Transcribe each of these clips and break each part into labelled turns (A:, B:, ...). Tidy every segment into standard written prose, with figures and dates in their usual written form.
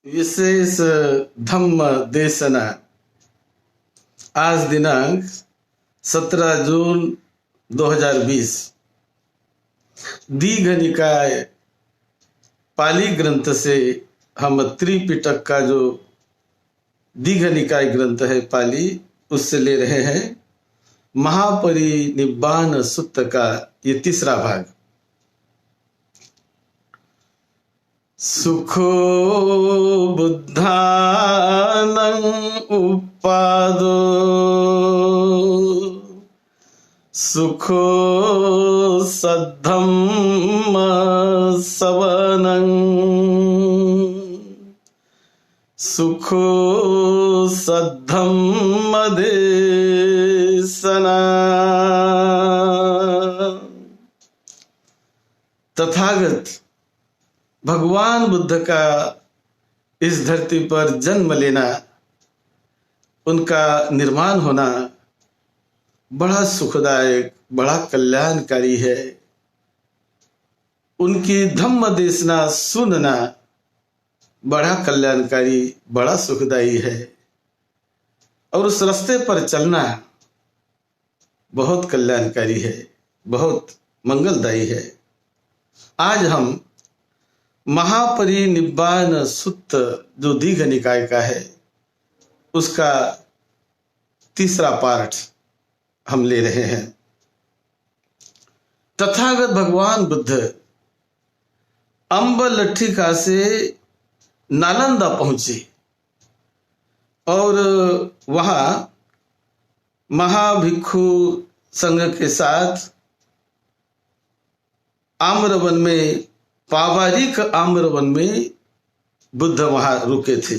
A: विशेष धम्म देशना आज दिनांक 17 जून 2020 दीघ निकाय पाली ग्रंथ से हम त्रिपिटक का जो दीघ निकाय ग्रंथ है पाली उससे ले रहे हैं महापरिनिब्बाण सुत्त का ये तीसरा भाग। सुखो बुद्धानं उपादो सुखो सद्धम्म सवनं सुखो सद्धम्म देशना। तथागत भगवान बुद्ध का इस धरती पर जन्म लेना, उनका निर्माण होना बड़ा सुखदायक, बड़ा कल्याणकारी है। उनकी धम्म देशना सुनना बड़ा कल्याणकारी, बड़ा सुखदायी है। और उस रास्ते पर चलना बहुत कल्याणकारी है, बहुत मंगलदायी है। आज हम महापरिनिब्बाण सुत्त जो दीघ निकाय का है उसका तीसरा पार्ट हम ले रहे हैं। तथागत भगवान बुद्ध अम्ब लट्ठिका से नालंदा पहुंचे और वहां महाभिक्षु संघ के साथ आम्रवन में, पावारिक आम्रवन में बुद्ध वहां रुके थे।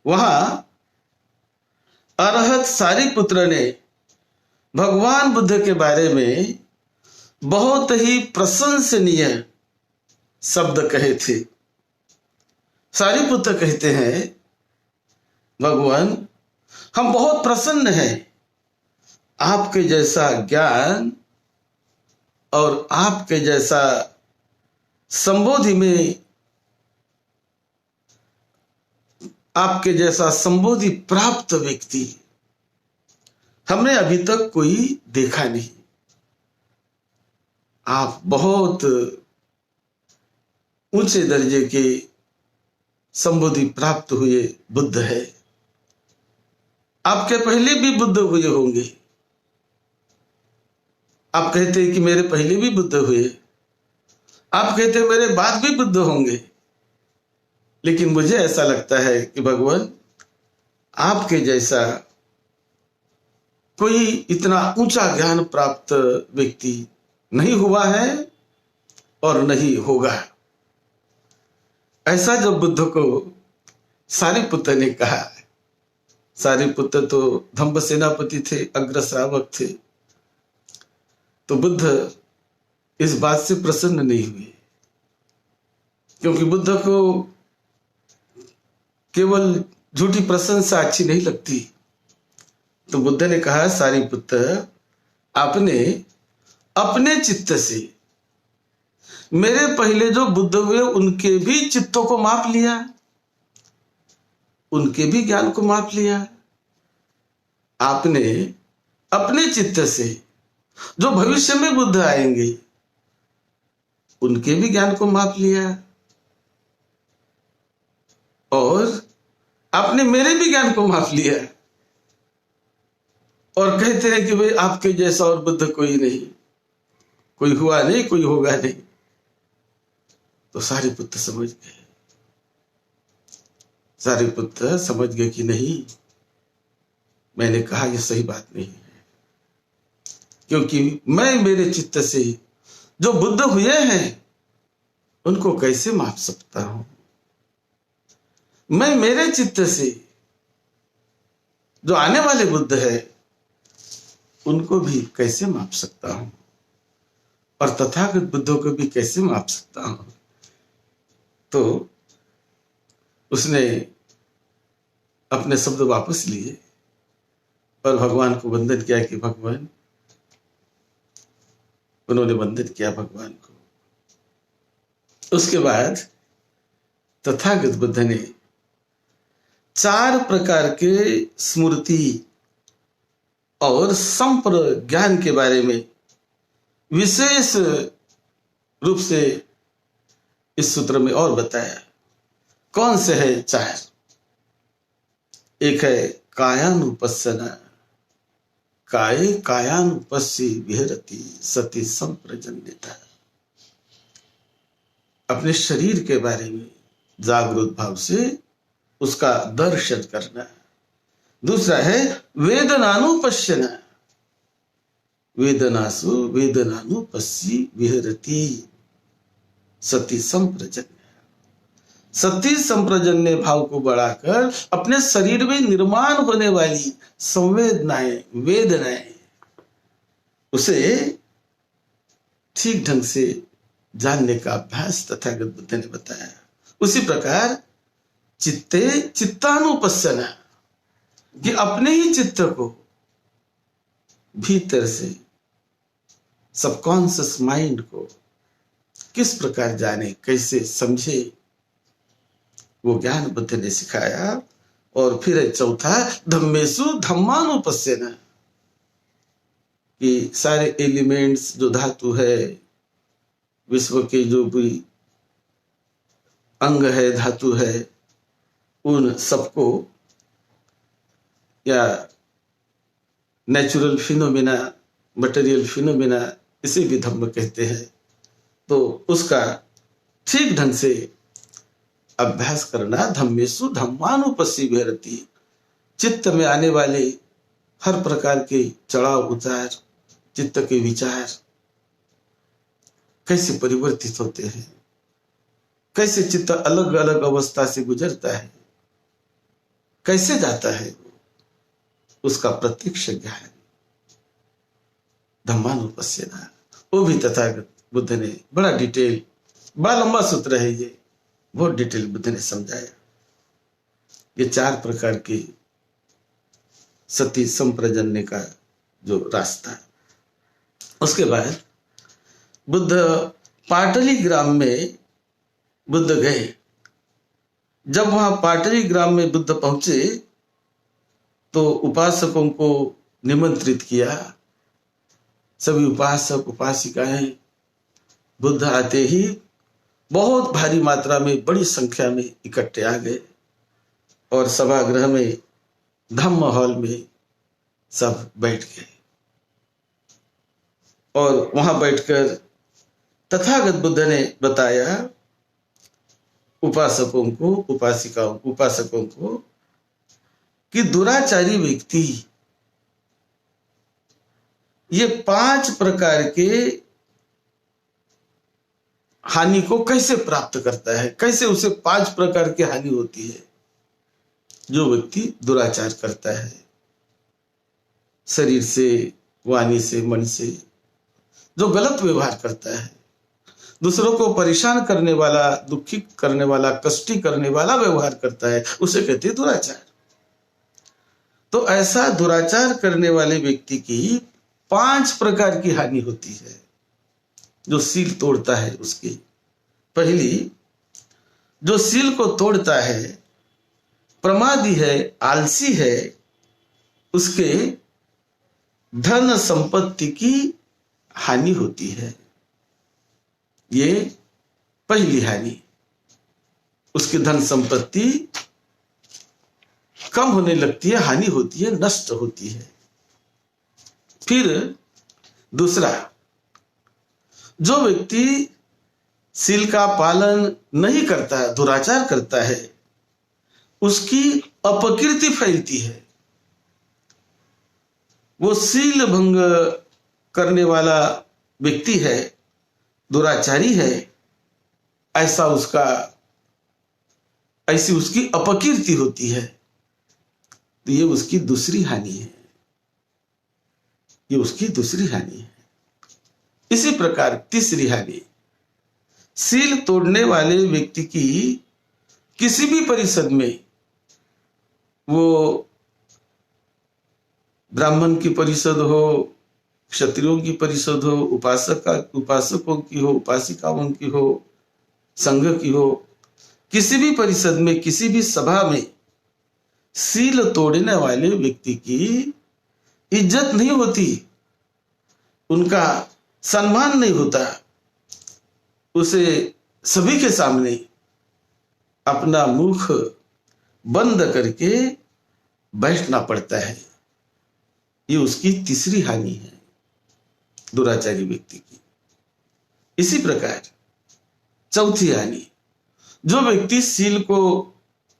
A: वहां अरहत सारिपुत्र ने भगवान बुद्ध के बारे में बहुत ही प्रशंसनीय शब्द कहे थे। सारिपुत्र कहते हैं, भगवान हम बहुत प्रसन्न हैं, आपके जैसा ज्ञान और आपके जैसा संबोधि में, आपके जैसा संबोधि प्राप्त व्यक्ति हमने अभी तक कोई देखा नहीं। आप बहुत ऊंचे दर्जे के संबोधि प्राप्त हुए बुद्ध है। आपके पहले भी बुद्ध हुए होंगे। आप कहते हैं कि मेरे पहले भी बुद्ध हुए, आप कहते हैं मेरे बाद भी बुद्ध होंगे, लेकिन मुझे ऐसा लगता है कि भगवान आपके जैसा कोई इतना ऊंचा ज्ञान प्राप्त व्यक्ति नहीं हुआ है और नहीं होगा। ऐसा जब बुद्ध को सारिपुत्र ने कहा, सारिपुत्र तो धम्म सेनापति थे, अग्र श्रावक थे, तो बुद्ध इस बात से प्रसन्न नहीं हुए, क्योंकि बुद्ध को केवल झूठी प्रशंसा अच्छी नहीं लगती। तो बुद्ध ने कहा, सारिपुत्र आपने अपने चित्त से मेरे पहले जो बुद्ध हुए उनके भी चित्तों को माप लिया, उनके भी ज्ञान को माप लिया। आपने अपने चित्त से जो भविष्य में बुद्ध आएंगे उनके भी ज्ञान को माप लिया, और आपने मेरे भी ज्ञान को माप लिया, और कहते हैं कि भाई आपके जैसा और बुद्ध कोई नहीं, कोई हुआ नहीं, कोई होगा नहीं। तो सारिपुत्र समझ गए, सारिपुत्र समझ गए कि नहीं, मैंने कहा यह सही बात नहीं है, क्योंकि मैं मेरे चित्त से जो बुद्ध हुए हैं उनको कैसे माप सकता हूं। मैं मेरे चित्त से जो आने वाले बुद्ध है उनको भी कैसे माप सकता हूं, और तथागत बुद्धों को भी कैसे माप सकता हूं। तो उसने अपने शब्द वापस लिए और भगवान को वंदन किया कि भगवान, उन्होंने वंदन किया भगवान को। उसके बाद तथागत बुद्ध ने 4 प्रकार के स्मृति और संप्रज्ञान के बारे में विशेष रूप से इस सूत्र में और बताया। कौन से है 4? एक है कायानुपस्सना, काये कायानुपस्सी विहरति सति संप्रजन्यता, अपने शरीर के बारे में जागरूक भाव से उसका दर्शन करना। दूसरा है वेदनानुपश्यना, वेदनासु वेदनानुपस्सी विहरति सति संप्रजन्य, सती संप्रजन्य भाव को बढ़ाकर अपने शरीर में निर्माण होने वाली संवेदनाएं, वेदनाएं, उसे ठीक ढंग से जानने का अभ्यास तथागत बुद्ध ने बताया। उसी प्रकार चित्ते चित्तानुपस्सना, कि अपने ही चित्त को भीतर से सबकॉन्शियस माइंड को किस प्रकार जाने, कैसे समझे, वो ज्ञान बुद्ध ने सिखाया। और फिर है चौथा धम्मेसु धम्मानुपस्सना, कि सारे एलिमेंट्स जो धातु है, विश्व के जो भी अंग है, धातु है, उन सबको, या नेचुरल फिनोमिना, मटेरियल फिनोमिना, इसे भी धम्म कहते हैं, तो उसका ठीक ढंग से अभ्यास करना। धम्मेसु धम्मानुपस्सी विहरति, चित्त में आने वाले हर प्रकार के चढ़ाव उतार, चित्त के विचार कैसे परिवर्तित होते हैं, कैसे चित्त अलग अलग अवस्था से गुजरता है, कैसे जाता है, उसका प्रत्यक्ष ज्ञान धम्मानुपस्सना, वो भी तथागत बुद्ध ने बड़ा डिटेल, बड़ा लंबा सूत्र है ये, बहुत डिटेल बुद्ध ने समझाया। ये 4 प्रकार की सती संप्रजन्य का जो रास्ता। उसके बाद बुद्ध पाटली ग्राम में बुद्ध गए। जब वहां पाटली ग्राम में बुद्ध पहुंचे तो उपासकों को निमंत्रित किया। सभी उपासक उपासिकाएं बुद्ध आते ही बहुत भारी मात्रा में, बड़ी संख्या में इकट्ठे आ गए और सभागृह में, धम्म हॉल में सब बैठ गए। और वहां बैठकर तथागत बुद्ध ने बताया उपासकों को, उपासकों को कि दुराचारी व्यक्ति ये 5 प्रकार के हानि को कैसे प्राप्त करता है, कैसे उसे 5 प्रकार की हानि होती है। जो व्यक्ति दुराचार करता है, शरीर से, वाणी से, मन से, जो गलत व्यवहार करता है, दूसरों को परेशान करने वाला, दुखी करने वाला, कष्टी करने वाला व्यवहार करता है, उसे कहते हैं दुराचार। तो ऐसा दुराचार करने वाले व्यक्ति की 5 प्रकार की हानि होती है, जो सील तोड़ता है उसकी। पहली, जो सील को तोड़ता है, प्रमादी है, आलसी है, उसके धन संपत्ति की हानि होती है। ये पहली हानि, उसकी धन संपत्ति कम होने लगती है, हानि होती है, नष्ट होती है। फिर दूसरा, जो व्यक्ति सील का पालन नहीं करता है, दुराचार करता है, उसकी अपकीर्ति फैलती है। वो सील भंग करने वाला व्यक्ति है, दुराचारी है, ऐसा ऐसी उसकी अपकीर्ति होती है। तो ये उसकी दूसरी हानि है, ये उसकी दूसरी हानि है। इसी प्रकार तीसरी हानि, सील तोड़ने वाले व्यक्ति की किसी भी परिषद में, वो ब्राह्मण की परिषद हो, क्षत्रियों की परिषद हो, उपासकों की हो, उपासिकाओं की हो, संघ की हो, किसी भी परिषद में, किसी भी सभा में सील तोड़ने वाले व्यक्ति की इज्जत नहीं होती, उनका सम्मान नहीं होता। उसे सभी के सामने अपना मुख बंद करके बैठना पड़ता है। ये उसकी तीसरी हानि है दुराचारी व्यक्ति की। इसी प्रकार चौथी हानि, जो व्यक्ति सील को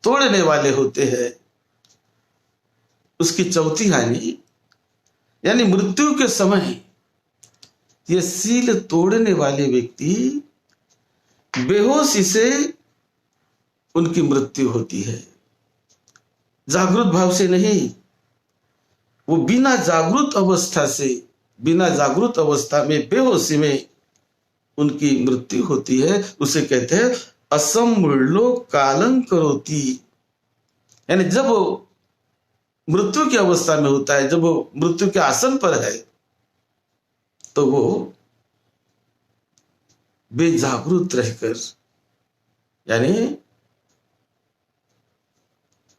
A: तोड़ने वाले होते हैं, उसकी चौथी हानि यानी मृत्यु के समय ये सील तोड़ने वाले व्यक्ति बेहोशी से उनकी मृत्यु होती है। जागृत भाव से नहीं, वो बिना जागृत अवस्था से, बिना जागृत अवस्था में बेहोशी में उनकी मृत्यु होती है। उसे कहते हैं असमूल्यो कालं करोति। यानी जब वो मृत्यु की अवस्था में होता है, जब वो मृत्यु के आसन पर है, तो वो बेजागरूक रहकर, यानी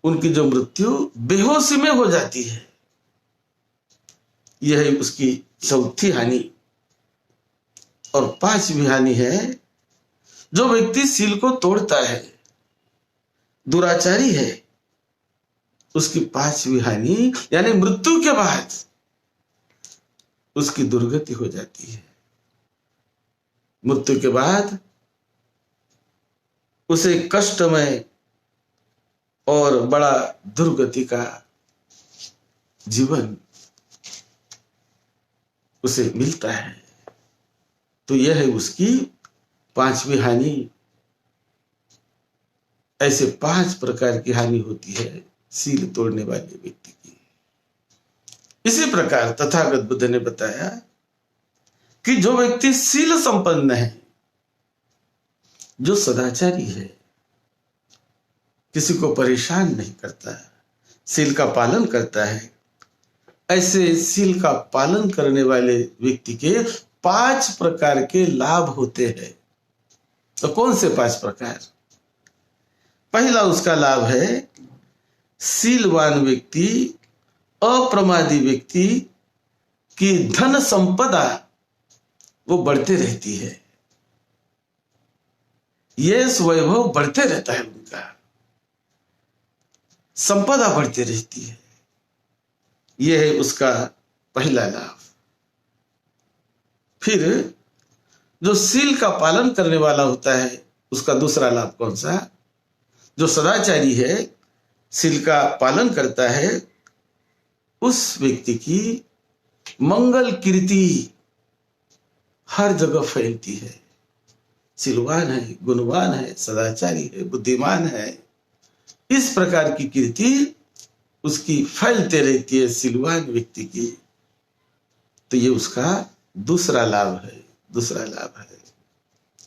A: उनकी जो मृत्यु बेहोशी में हो जाती है। यह है उसकी चौथी हानि। और पांचवी हानि है, जो व्यक्ति सील को तोड़ता है, दुराचारी है, उसकी पांचवी हानि यानी मृत्यु के बाद उसकी दुर्गति हो जाती है। मृत्यु के बाद उसे कष्टमय और बड़ा दुर्गति का जीवन उसे मिलता है। तो यह है उसकी पांचवी हानि। ऐसे 5 प्रकार की हानि होती है सील तोड़ने वाले व्यक्ति की। इसी प्रकार तथागत बुद्ध ने बताया कि जो व्यक्ति सील संपन्न है, जो सदाचारी है, किसी को परेशान नहीं करता, सील का पालन करता है, ऐसे सील का पालन करने वाले व्यक्ति के 5 प्रकार के लाभ होते हैं। तो कौन से 5 प्रकार? पहला उसका लाभ है, सीलवान व्यक्ति, अप्रमादी व्यक्ति की धन संपदा वो बढ़ते रहती है, यश वैभव बढ़ते रहता है, उनका संपदा बढ़ती रहती है। यह है उसका पहला लाभ। फिर जो सील का पालन करने वाला होता है, उसका दूसरा लाभ कौन सा? जो सदाचारी है, सील का पालन करता है, उस व्यक्ति की मंगल कीर्ति हर जगह फैलती है। सीलवान है, गुणवान है, सदाचारी है, बुद्धिमान है, इस प्रकार की कीर्ति उसकी फैलते रहती है सीलवान व्यक्ति की। तो ये उसका दूसरा लाभ है, दूसरा लाभ है,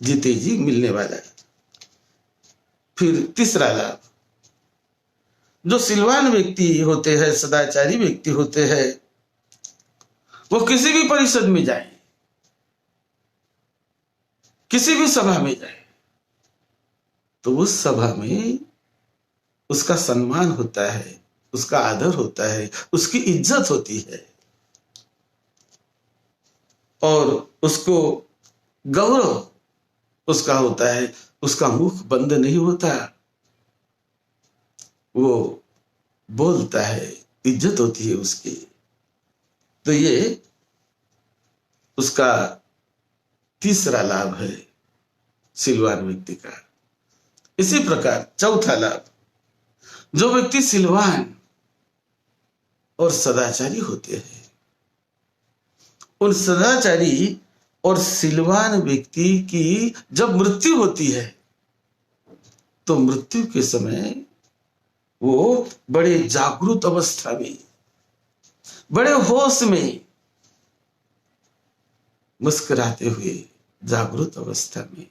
A: जीते जी मिलने वाला है। फिर तीसरा लाभ, जो सीलवान व्यक्ति होते हैं, सदाचारी व्यक्ति होते हैं, वो किसी भी परिषद में जाए, किसी भी सभा में जाए, तो उस सभा में उसका सम्मान होता है, उसका आदर होता है, उसकी इज्जत होती है, और उसको गौरव उसका होता है। उसका मुख बंद नहीं होता, वो बोलता है, इज्जत होती है उसकी। तो ये उसका तीसरा लाभ है सीलवान व्यक्ति का। इसी प्रकार चौथा लाभ, जो व्यक्ति सीलवान और सदाचारी होते हैं, उन सदाचारी और सीलवान व्यक्ति की जब मृत्यु होती है, तो मृत्यु के समय वो बड़े जागरूक अवस्था में, बड़े होश में, मुस्कुराते हुए जागरूक अवस्था में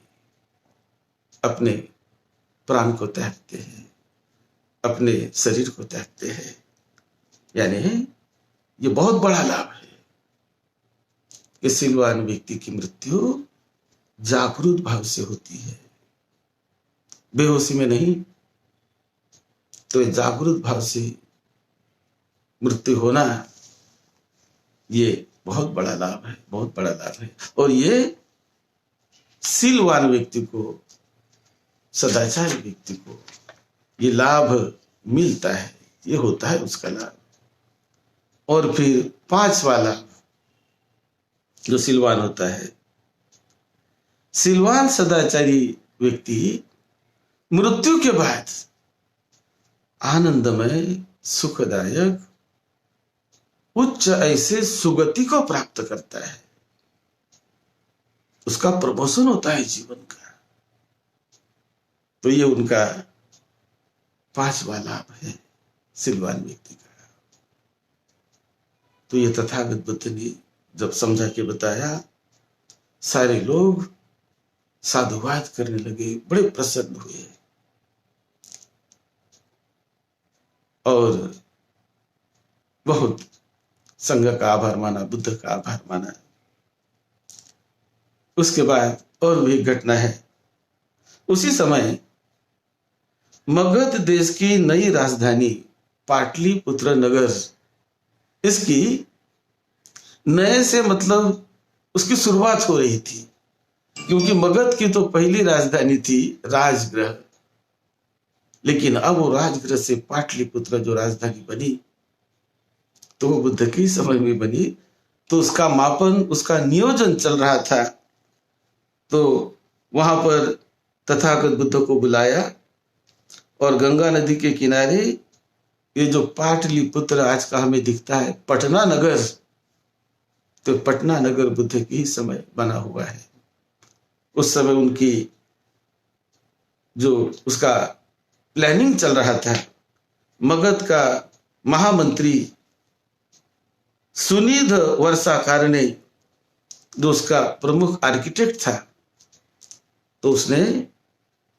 A: अपने प्राण को त्यागते हैं, अपने शरीर को त्यागते हैं। यानी ये बहुत बड़ा लाभ है कि सीलवान व्यक्ति की मृत्यु जागरूक भाव से होती है, बेहोशी में नहीं, तो जागरूक भाव से मृत्यु होना ये बहुत बड़ा लाभ है, बहुत बड़ा लाभ है। और ये शीलवान व्यक्ति को, सदाचारी व्यक्ति को ये लाभ मिलता है, ये होता है उसका लाभ। और फिर पांचवा लाभ जो शीलवान होता है, शीलवान सदाचारी व्यक्ति मृत्यु के बाद आनंदमय, सुखदायक, उच्च ऐसे सुगति को प्राप्त करता है, उसका प्रमोशन होता है जीवन का। तो ये उनका पांचवा लाभ है शीलवान व्यक्ति का। तो ये तथागत बुद्ध ने जब समझा के बताया, सारे लोग साधुवाद करने लगे, बड़े प्रसन्न हुए और बहुत संघ का आभार माना, बुद्ध का आभार माना। उसके बाद और भी एक घटना है। उसी समय मगध देश की नई राजधानी पाटलिपुत्र नगर, इसकी नए से मतलब उसकी शुरुआत हो रही थी, क्योंकि मगध की तो पहली राजधानी थी राजगृह, लेकिन अब वो राजगृह से पाटलिपुत्र जो राजधानी बनी, तो वो बुद्ध की समय में बनी। तो उसका मापन, उसका नियोजन चल रहा था। तो वहां पर तथागत बुद्ध को बुलाया और गंगा नदी के किनारे ये जो पाटलिपुत्र आज का हमें दिखता है पटना नगर, तो पटना नगर बुद्ध की समय बना हुआ है। उस समय उनकी जो उसका प्लानिंग चल रहा था, मगध का महामंत्री सुनिध वर्षाकार ने, जो उसका प्रमुख आर्किटेक्ट था, तो उसने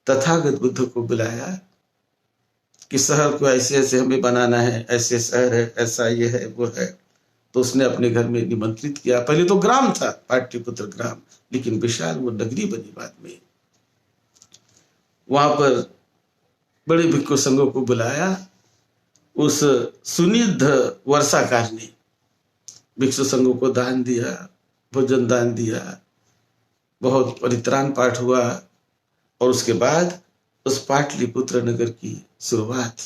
A: तथागत बुद्ध को बुलाया कि शहर को ऐसे ऐसे हमें बनाना है, ऐसे शहर है, ऐसा ये है, वो है। तो उसने अपने घर में निमंत्रित किया। पहले तो ग्राम था, पाटलिपुत्र ग्राम, लेकिन विशाल वो नगरी बनी बाद में। वहां पर बड़े भिक्षु संघों को बुलाया। उस सुनिध वर्षाकार ने भिक्षु संघों को दान दिया, भोजन दान दिया, बहुत परित्राण पाठ हुआ। और उसके बाद उस पाटलिपुत्र नगर की शुरुआत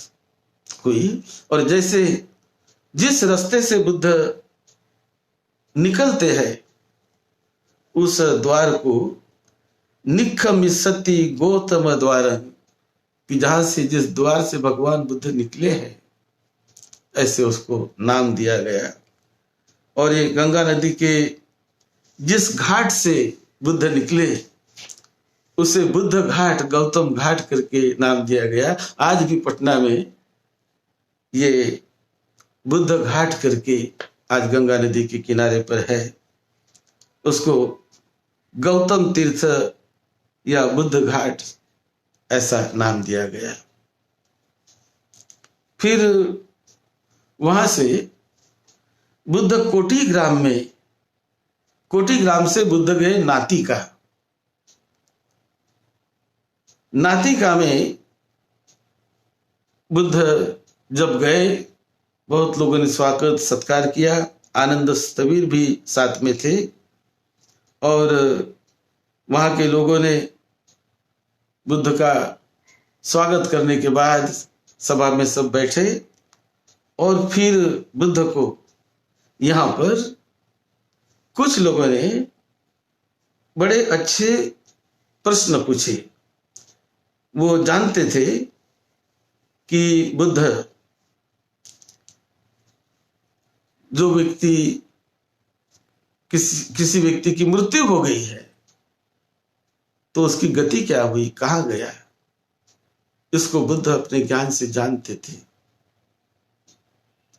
A: हुई। और जैसे जिस रास्ते से बुद्ध निकलते हैं, उस द्वार को निखमिसति गौतम द्वारन, कि जहां से, जिस द्वार से भगवान बुद्ध निकले हैं, ऐसे उसको नाम दिया गया। और ये गंगा नदी के जिस घाट से बुद्ध निकले, उसे बुद्ध घाट, गौतम घाट करके नाम दिया गया। आज भी पटना में ये बुद्ध घाट करके आज गंगा नदी के किनारे पर है, उसको गौतम तीर्थ या बुद्ध घाट ऐसा नाम दिया गया। फिर वहां से बुद्ध कोटी ग्राम में, कोटी ग्राम से बुद्ध गए नातिका। नातिका में बुद्ध जब गए, बहुत लोगों ने स्वागत सत्कार किया। आनंद स्थविर भी साथ में थे और वहां के लोगों ने बुद्ध का स्वागत करने के बाद सभा में सब बैठे और फिर बुद्ध को यहाँ पर कुछ लोगों ने बड़े अच्छे प्रश्न पूछे। वो जानते थे कि बुद्ध, जो व्यक्ति, किसी व्यक्ति की मृत्यु हो गई है तो उसकी गति क्या हुई, कहाँ गया, इसको बुद्ध अपने ज्ञान से जानते थे।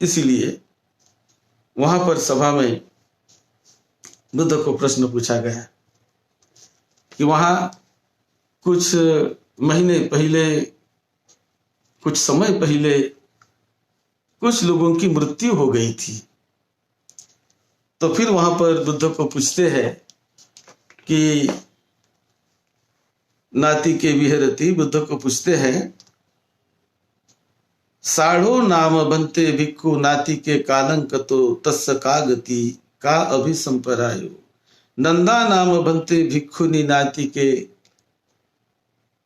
A: इसीलिए वहां पर सभा में बुद्ध को प्रश्न पूछा गया कि वहां कुछ महीने पहले, कुछ समय पहले कुछ लोगों की मृत्यु हो गई थी। तो फिर वहां पर बुद्ध को पूछते हैं कि नाति के विहरती, बुद्ध को पूछते हैं, साढ़ो नाम बनते भिक्खु नाति के कालंक तो तस्स का गति का अभिसंपरायो। नंदा नाम बनते भिक्खुनि नाति के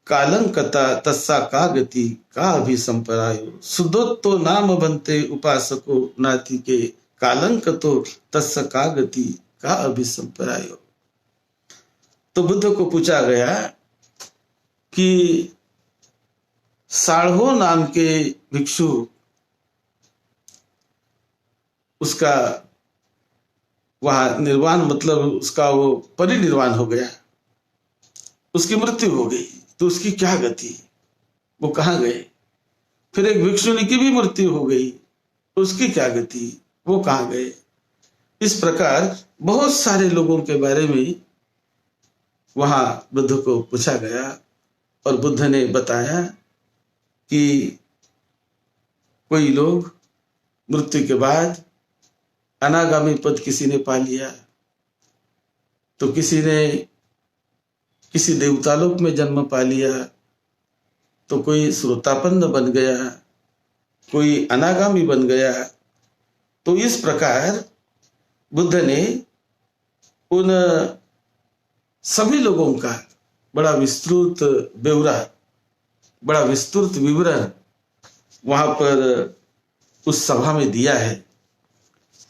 A: कालंकता तस्सा का गति का अभिसंपरायो। सुदोत्तो नाम बनते उपासको नाति के कालंक तो तस्स का गति का अभिसंपरायो। तो बुद्ध को पूछा गया कि साढ़ो नाम के भिक्षु, उसका वहां निर्वाण मतलब उसका वो परिनिर्वाण हो गया, उसकी मृत्यु हो गई, तो उसकी क्या गति, वो कहाँ गए। फिर एक भिक्षुनी की भी मृत्यु हो गई, उसकी क्या गति, वो कहाँ गए। इस प्रकार बहुत सारे लोगों के बारे में वहां बुद्ध को पूछा गया और बुद्ध ने बताया कि कोई लोग मृत्यु के बाद अनागामी पद किसी ने पा लिया, तो किसी ने किसी देवतालोक में जन्म पा लिया, तो कोई श्रोतापन्न बन गया, कोई अनागामी बन गया। तो इस प्रकार बुद्ध ने उन सभी लोगों का बड़ा विस्तृत ब्यौरा, बड़ा विस्तृत विवरण वहां पर उस सभा में दिया है।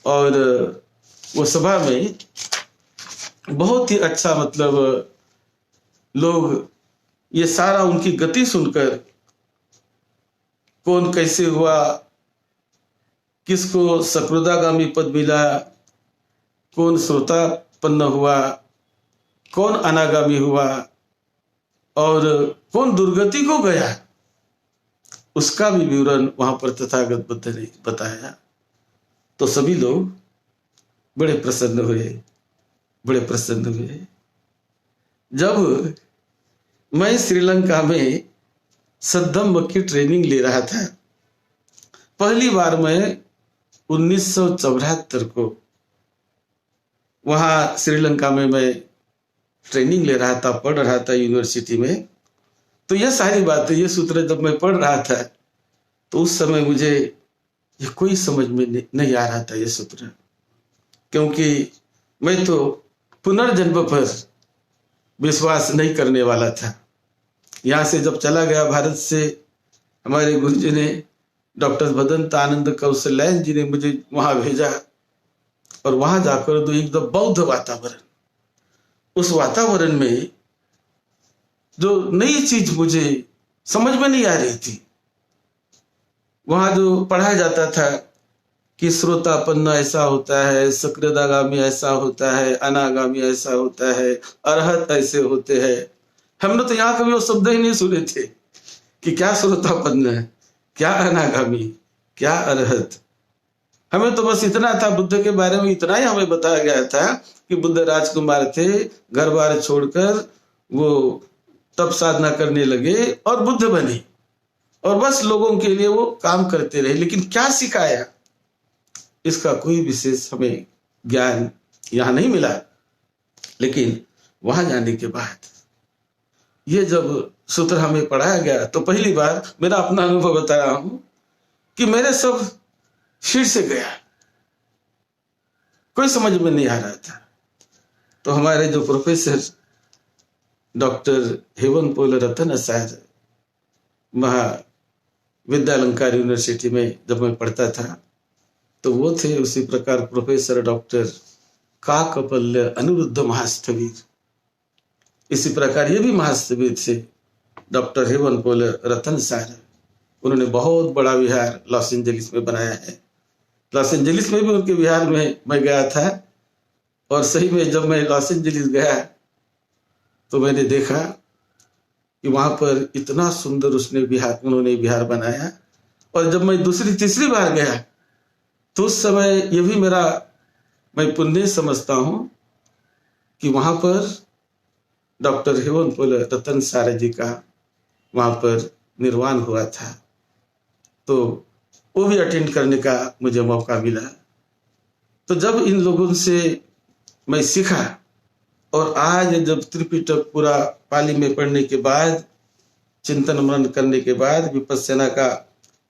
A: और वो सभा में बहुत ही अच्छा, मतलब लोग ये सारा उनकी गति सुनकर, कौन कैसे हुआ, किसको सकृदागामी पद मिला, कौन श्रोतापन्न हुआ, कौन अनागामी हुआ और कौन दुर्गति को गया, उसका भी विवरण वहां पर तथागत बुद्ध ने बताया। तो सभी लोग बड़े प्रसन्न हुए, बड़े प्रसन्न हुए। जब मैं श्रीलंका में सद्धम्म की ट्रेनिंग ले रहा था, पहली बार मैं 1974 को वहां श्रीलंका में मैं ट्रेनिंग ले रहा था, पढ़ रहा था यूनिवर्सिटी में। तो ये सारी बातें, ये सूत्र जब मैं पढ़ रहा था, तो उस समय मुझे ये कोई समझ में नहीं आ रहा था ये सूत्र, क्योंकि मैं तो पुनर्जन्म पर विश्वास नहीं करने वाला था। यहाँ से जब चला गया भारत से, हमारे गुरुजी ने, डॉक्टर भदंत आनंद कौशल्यायन जी ने मुझे वहां भेजा, और वहां जाकर तो एकदम बौद्ध वातावरण, उस वातावरण में जो नई चीज मुझे समझ में नहीं आ रही थी, वहां जो पढ़ाया जाता था कि श्रोतापन्न ऐसा होता है, सकृदागामी ऐसा होता है, अनागामी ऐसा होता है, अरहत ऐसे होते हैं। हमने तो यहाँ कभी वो शब्द ही नहीं सुने थे कि क्या श्रोतापन्न है, क्या अनागामी, क्या अरहत। हमें तो बस इतना था, बुद्ध के बारे में इतना ही हमें बताया गया था कि बुद्ध राजकुमार थे, घर बार छोड़कर वो तप साधना करने लगे और बुद्ध बने, और बस लोगों के लिए वो काम करते रहे। लेकिन क्या सिखाया, इसका कोई विशेष हमें ज्ञान यहाँ नहीं मिला। लेकिन वहां जाने के बाद ये जब सूत्र हमें पढ़ाया गया, तो पहली बार मेरा अपना अनुभव बता रहा हूं कि मेरे सब सिर से गया, कोई समझ में नहीं आ रहा था। तो हमारे जो प्रोफेसर डॉक्टर हेवनपोल रतन आचार्य महाविद्यालंकार यूनिवर्सिटी में जब मैं पढ़ता था, तो वो थे उसी प्रकार प्रोफेसर डॉक्टर काकपल्य अनिरुद्ध महास्थवीर। इसी प्रकार ये भी महास्थवीर थे, डॉक्टर हेवनपोल रतन आचार्य। उन्होंने बहुत बड़ा विहार लॉस एंजलिस में बनाया है। लॉस एंजलिस में भी उनके विहार में मैं गया था, और सही में जब मैं लॉस एंजलिस गया तो मैंने देखा कि वहां पर इतना सुंदर उन्होंने विहार बनाया। और जब मैं दूसरी तीसरी बार गया, तो उस समय ये भी मैं पुण्य समझता हूं कि वहां पर डॉक्टर हेवनपोल रतन आचार्य जी का वहां पर निर्वाण हुआ था। तो वो भी अटेंड करने का मुझे मौका मिला। तो जब इन लोगों से मैं सीखा, और आज जब त्रिपिटक पूरा पाली में पढ़ने के बाद, चिंतन मनन करने के बाद, विपश्यना का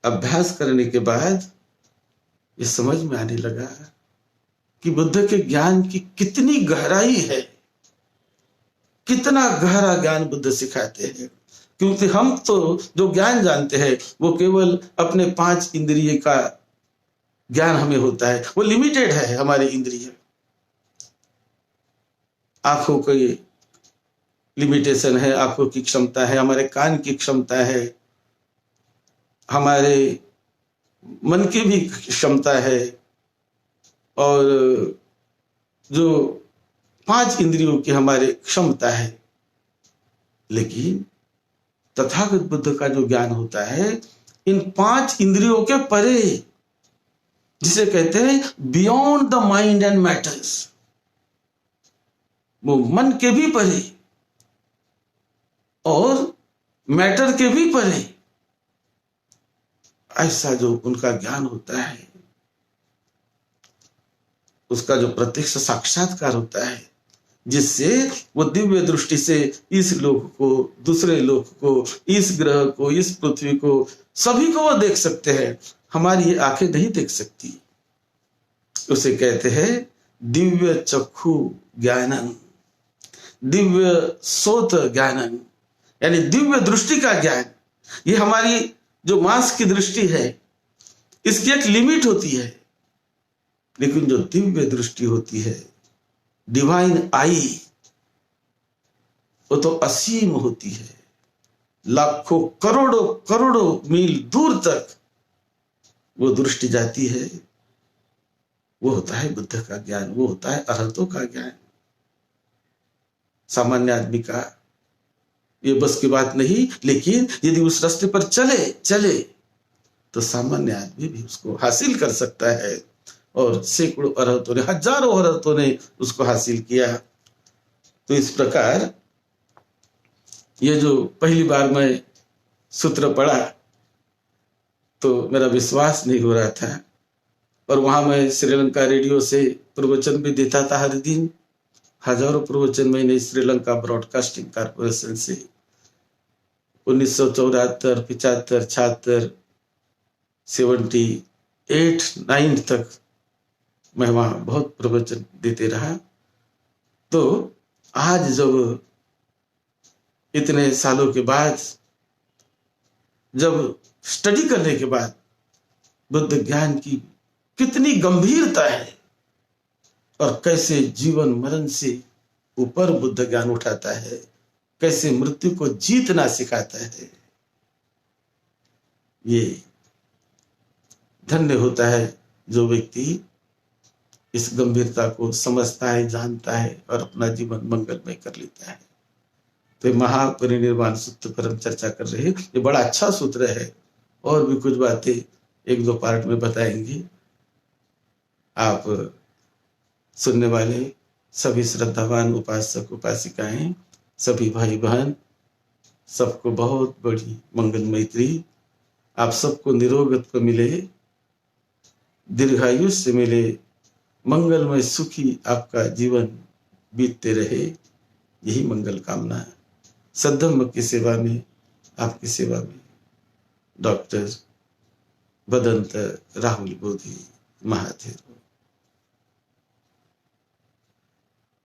A: अभ्यास करने के बाद ये समझ में आने लगा कि बुद्ध के ज्ञान की कितनी गहराई है, कितना गहरा ज्ञान बुद्ध सिखाते हैं। क्योंकि हम तो जो ज्ञान जानते हैं वो केवल अपने 5 इंद्रिय का ज्ञान हमें होता है, वो लिमिटेड है। हमारे इंद्रिय, आंखों की लिमिटेशन है, आंखों की क्षमता है, हमारे कान की क्षमता है, हमारे मन की भी क्षमता है, और जो 5 इंद्रियों की हमारे क्षमता है। लेकिन तथागत बुद्ध का जो ज्ञान होता है इन 5 इंद्रियों के परे, जिसे कहते हैं beyond the mind and matters, वो मन के भी परे और मैटर के भी परे, ऐसा जो उनका ज्ञान होता है, उसका जो प्रत्यक्ष साक्षात्कार होता है, जिससे वो दिव्य दृष्टि से इस लोक को, दूसरे लोक को, इस ग्रह को, इस पृथ्वी को, सभी को वो देख सकते हैं। हमारी ये आंखें नहीं देख सकती। उसे कहते हैं दिव्य चक्षु ज्ञानन, दिव्य सोत ज्ञानन, यानी दिव्य दृष्टि का ज्ञान। ये हमारी जो मांस की दृष्टि है इसकी एक लिमिट होती है, लेकिन जो दिव्य दृष्टि होती है, डिवाइन आई, वो तो असीम होती है। लाखों करोड़ों करोड़ों मील दूर तक वो दृष्टि जाती है। वो होता है बुद्ध का ज्ञान, वो होता है अरहतों का ज्ञान। सामान्य आदमी का ये बस की बात नहीं, लेकिन यदि उस रास्ते पर चले तो सामान्य आदमी भी उसको हासिल कर सकता है। और सैकड़ों अरहतों ने, हजारों अरहतों ने उसको हासिल किया। तो इस प्रकार ये जो पहली बार मैं सूत्र पढ़ा तो मेरा विश्वास नहीं हो रहा था, और वहां मैं श्रीलंका रेडियो से प्रवचन भी देता था। हर दिन हजारों प्रवचन मैंने श्रीलंका ब्रॉडकास्टिंग कॉर्पोरेशन से 1974, 75, 76, 78, 9 तक मैं वहां बहुत प्रवचन देते रहा। तो आज जब इतने सालों के बाद, जब स्टडी करने के बाद बुद्ध ज्ञान की कितनी गंभीरता है और कैसे जीवन मरण से ऊपर बुद्ध ज्ञान उठाता है, कैसे मृत्यु को जीतना सिखाता है, ये धन्य होता है जो व्यक्ति इस गंभीरता को समझता है, जानता है और अपना जीवन मंगलमय कर लेता है। तो महापरिनिर्वाण सूत्र पर हम चर्चा कर रहे हैं। ये बड़ा अच्छा सूत्र है, और भी कुछ बातें 1-2 पार्ट में बताएंगे। आप सुनने वाले सभी श्रद्धावान उपासक उपासिकाएं, सभी भाई बहन, सबको बहुत बड़ी मंगल मैत्री। आप सबको निरोगत्व मिले, दीर्घायुष्य मिले, मंगलमय सुखी आपका जीवन बीतते रहे, यही मंगल कामना है। सद्धम्म की सेवा में, आपकी सेवा में डॉक्टर बदंत राहुल बोधी, महादेव।